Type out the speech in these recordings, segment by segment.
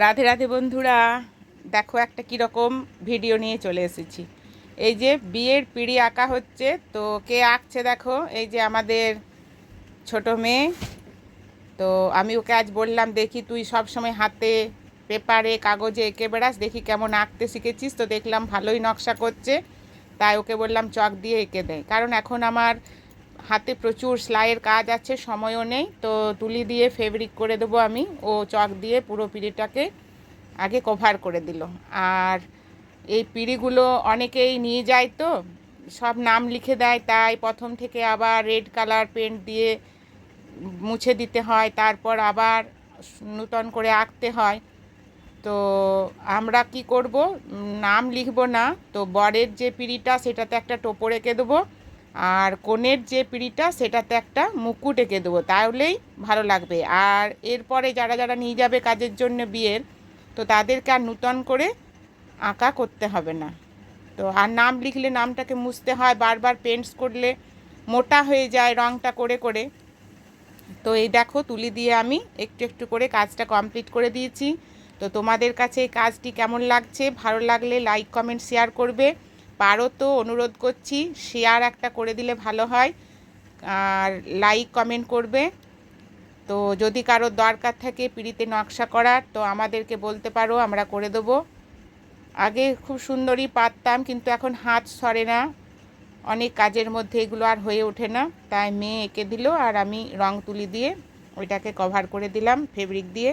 রাধে রাধে বন্ধুরা, দেখো একটা কীরকম ভিডিও নিয়ে চলে এসেছি। এই যে বিয়ের পিঁড়ি আঁকা হচ্ছে, তো কে আঁকছে দেখো, এই যে আমাদের ছোট মেয়ে। তো আমি ওকে আজ বললাম, দেখি তুই সব সময় হাতে পেপারে কাগজে এঁকে বেড়াস, দেখি কেমন আঁকতে শিখেছিস। তো দেখলাম ভালোই নকশা করছে, তাই ওকে বললাম চক দিয়ে এঁকে দেয়, কারণ এখন আমার হাতে প্রচুর সেলাইয়ের কাজ আছে, সময়ও নেই। তো তুলি দিয়ে ফেব্রিক করে দেবো আমি, ও চক দিয়ে পুরো পিঁড়িটাকে আগে কভার করে দিল। আর এই পিঁড়িগুলো অনেকেই নিয়ে যায়, তো সব নাম লিখে দেয়, তাই প্রথম থেকে আবার রেড কালার পেন্ট দিয়ে মুছে দিতে হয়, তারপর আবার নূতন করে আঁকতে হয়। তো আমরা কি করব, নাম লিখব না, তো বরের যে পিঁড়িটা সেটাতে একটা টোপর এঁকে দেবো, আর কনের যে পিঁড়িটা সেটাতে একটা মুকুট এঁকে দেবো, তাহলেই ভালো লাগবে। আর এরপরে যারা যারা নিয়ে যাবে কাজের জন্য বিয়ের, তো তাদেরকে আর নূতন করে আঁকা করতে হবে না। তো আর নাম লিখলে নামটাকে মুছতে হয়, বারবার পেন্টস করলে মোটা হয়ে যায় রঙটা করে করে। তো এই দেখো তুলি দিয়ে আমি একটু একটু করে কাজটা কমপ্লিট করে দিয়েছি। তো তোমাদের কাছে এই কাজটি কেমন লাগছে, ভালো লাগলে লাইক কমেন্ট শেয়ার করবে। পারো তো অনুরোধ করছি, শেয়ার একটা করে দিলে ভালো হয়, আর লাইক কমেন্ট করবে। তো যদি কারোর দরকার থাকে পিঁড়িতে নকশা করার, তো আমাদেরকে বলতে পারো, আমরা করে দেবো। আগে খুব সুন্দরই পারতাম, কিন্তু এখন হাত সরে না, অনেক কাজের মধ্যে এগুলো আর হয়ে ওঠে না, তাই মেয়ে এঁকে দিল আর আমি রং তুলি দিয়ে ওইটাকে কভার করে দিলাম ফেব্রিক দিয়ে।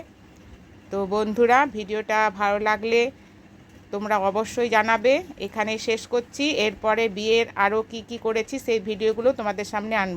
তো বন্ধুরা, ভিডিওটা ভালো লাগলে তোমরা অবশ্যই জানাবে। এখানে শেষ করছি, এরপরে বিয়ের আরও কি কি করেছি সেই ভিডিওগুলো তোমাদের সামনে আনবো।